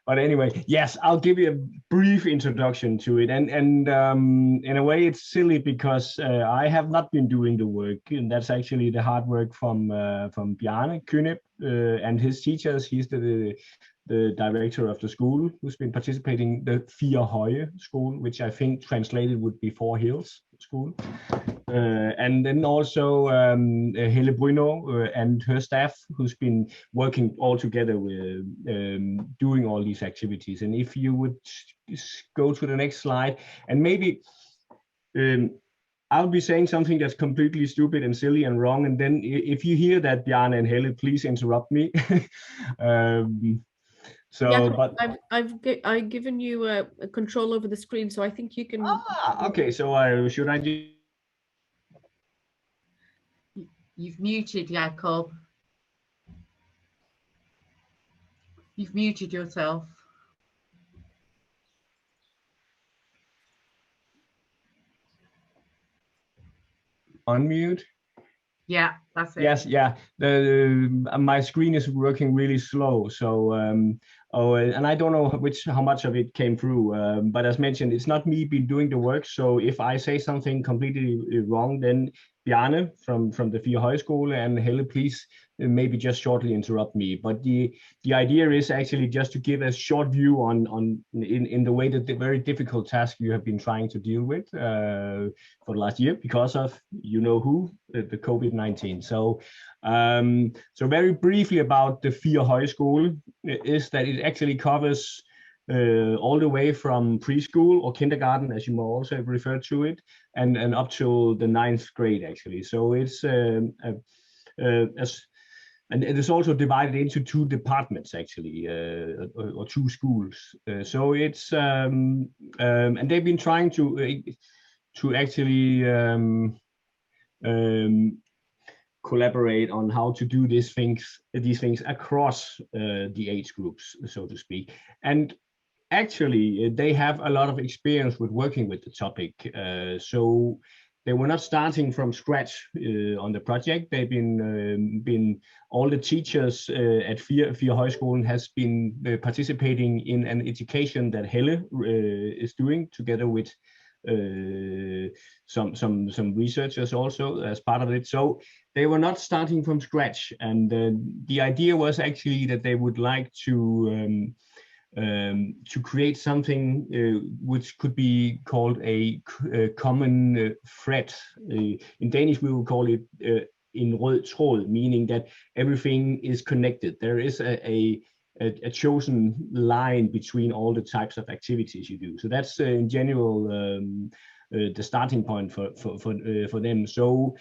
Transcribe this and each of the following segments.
But anyway, yes, I'll give you a brief introduction to it, and in a way, it's silly because I have not been doing the work, and that's actually the hard work from Bjarne Kynep and his teachers. He's the director of the school who's been participating, the Fire Høje school, which I think translated would be Four Hills school. And then also Helle Bruno and her staff, who's been working all together with doing all these activities. And if you would go to the next slide, and maybe I'll be saying something that's completely stupid and silly and wrong. And then if you hear that, Bjarne and Helle, please interrupt me. So, yeah, but I've given you a control over the screen, so I think you can. Okay, so should I do? You've muted, Jakob. You've muted yourself. Unmute? Yeah, that's it. Yes, yeah. My screen is working really slow, so and I don't know how much of it came through. But as mentioned, it's not me been doing the work. So if I say something completely wrong, then Bjarne from the Fire Høje School and Helle, please maybe just shortly interrupt me. But the idea is actually just to give a short view in the way that the very difficult task you have been trying to deal with for the last year because of the COVID-19. So very briefly about the Fire Høje School is that it actually covers all the way from preschool or kindergarten, as you may also have referred to it, and up to the 9th grade, actually. So it's and it is also divided into 2 departments, actually, or 2 schools. So it's and they've been trying to actually collaborate on how to do these things across the age groups, so to speak. And actually, they have a lot of experience with working with the topic. So they were not starting from scratch on the project. They've been all the teachers at Fire Høje Skolen has been participating in an education that Helle is doing together with some researchers also as part of it. So they were not starting from scratch, and the idea was actually that they would like to create something which could be called a common thread. In Danish, we will call it en rød tråd, meaning that everything is connected. There is a chosen line between all the types of activities you do. So that's in general the starting point for them. So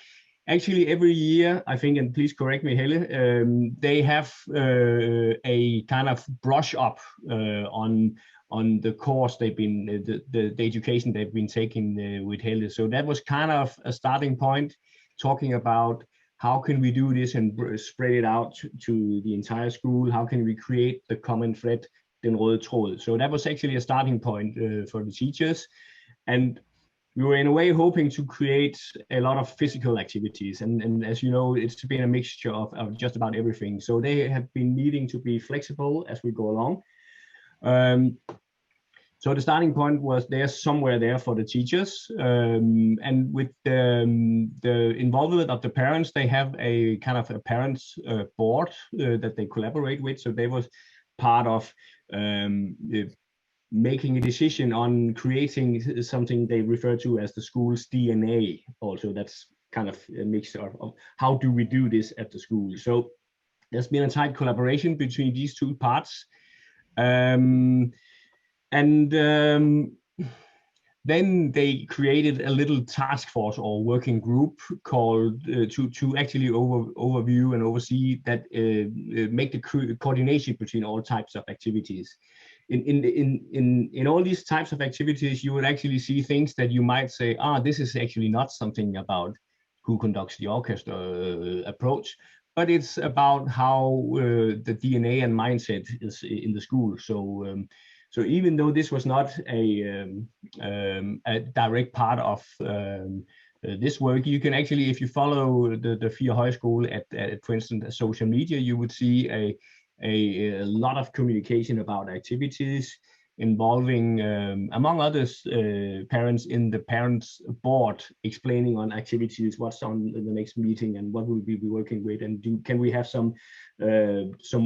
actually, every year, I think, and please correct me, Helle, they have a kind of brush up on the course they've been, the education they've been taking with Helle. So that was kind of a starting point, talking about how can we do this and spread it out to the entire school? How can we create the common thread, den røde tråd? So that was actually a starting point for the teachers. And we were in a way hoping to create a lot of physical activities. And as you know, it's been a mixture of just about everything. So they have been needing to be flexible as we go along. So the starting point was there somewhere there for the teachers. And with the involvement of the parents, they have a kind of a parents board that they collaborate with. So they was part of making a decision on creating something they refer to as the school's DNA. Also, that's kind of a mixture of how do we do this at the school. So there's been a tight collaboration between these 2 parts. Then they created a little task force or working group called to actually overview and oversee that, make the coordination between all types of activities. In all these types of activities, you would actually see things that you might say, this is actually not something about who conducts the orchestra approach, but it's about how the DNA and mindset is in the school. So even though this was not a direct part of this work, you can actually, if you follow the Fire Høje Skole at for instance, social media, you would see a lot of communication about activities involving, among others, parents in the parents board, explaining on activities, what's on the next meeting and what we'll be working with, and can we have some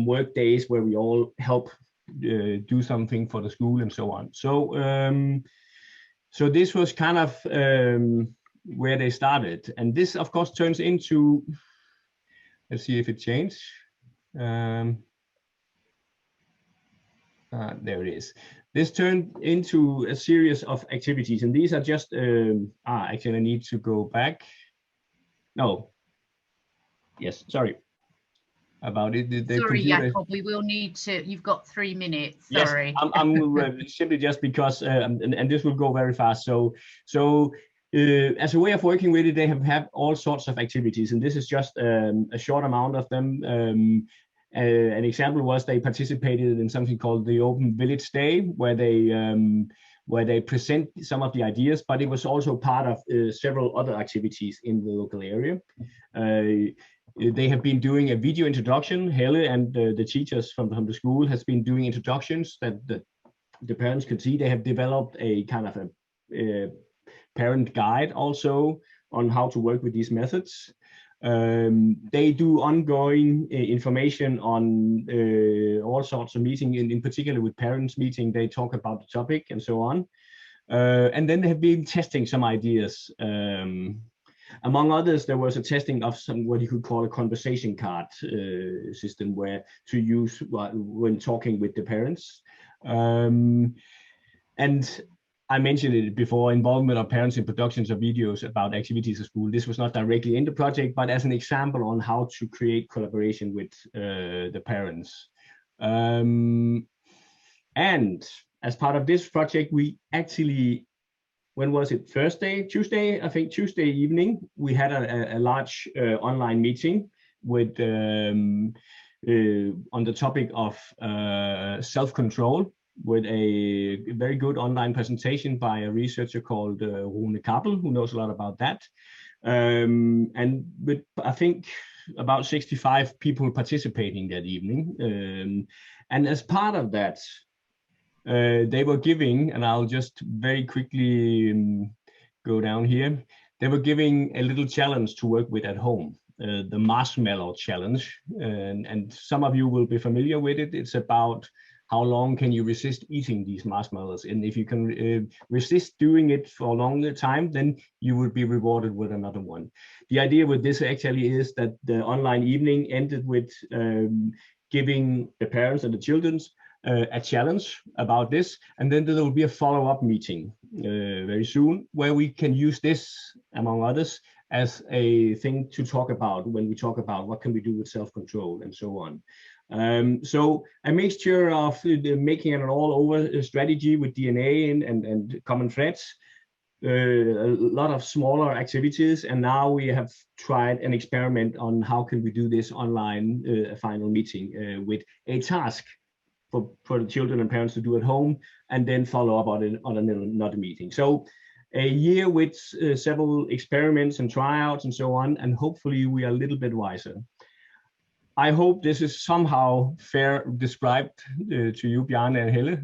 work days where we all help do something for the school and so on. So this was kind of where they started, and this of course turns into, let's see if it changed. There it is. This turned into a series of activities, and these are just, actually I need to go back. No. Yes, sorry about it. The Sorry, computer... Jakob, we will need to, you've got 3 minutes, Yes, sorry. I'm simply just because, and this will go very fast. So as a way of working with it, they have all sorts of activities, and this is just a short amount of them. An example was they participated in something called the Open Village Day, where they present some of the ideas, but it was also part of several other activities in the local area. They have been doing a video introduction. Helle and the teachers from the school has been doing introductions that the parents could see. They have developed a kind of a parent guide also on how to work with these methods. They do ongoing information on all sorts of meetings, in particular with parents meeting. They talk about the topic and so on. And then they have been testing some ideas. Among others, there was a testing of what you could call a conversation card system, where to use when talking with the parents. And I mentioned it before, involvement of parents in productions of videos about activities at school. This was not directly in the project, but as an example on how to create collaboration with the parents. And as part of this project, we actually, when was it? Tuesday, I think Tuesday evening, we had a large online meeting with on the topic of self-control, with a very good online presentation by a researcher called Rune Kappel, who knows a lot about that. And with, I think, about 65 people participating that evening. And as part of that, they were giving, and I'll just very quickly go down here, they were giving a little challenge to work with at home, the marshmallow challenge. And some of you will be familiar with it. It's about how long can you resist eating these marshmallows? And if you can resist doing it for a longer time, then you will be rewarded with another one. The idea with this actually is that the online evening ended with giving the parents and the children a challenge about this, and then there will be a follow-up meeting very soon, where we can use this, among others, as a thing to talk about when we talk about what can we do with self-control and so on. So a mixture of making an all-over strategy with DNA and common threads, a lot of smaller activities, and now we have tried an experiment on how can we do this online, a final meeting with a task for the children and parents to do at home, and then follow up on another meeting. So a year with several experiments and tryouts and so on, and hopefully we are a little bit wiser. I hope this is somehow fair described to you, Bjarne and Helle.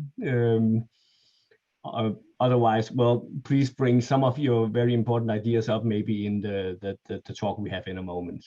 Otherwise, well, please bring some of your very important ideas up, maybe in the talk we have in a moment.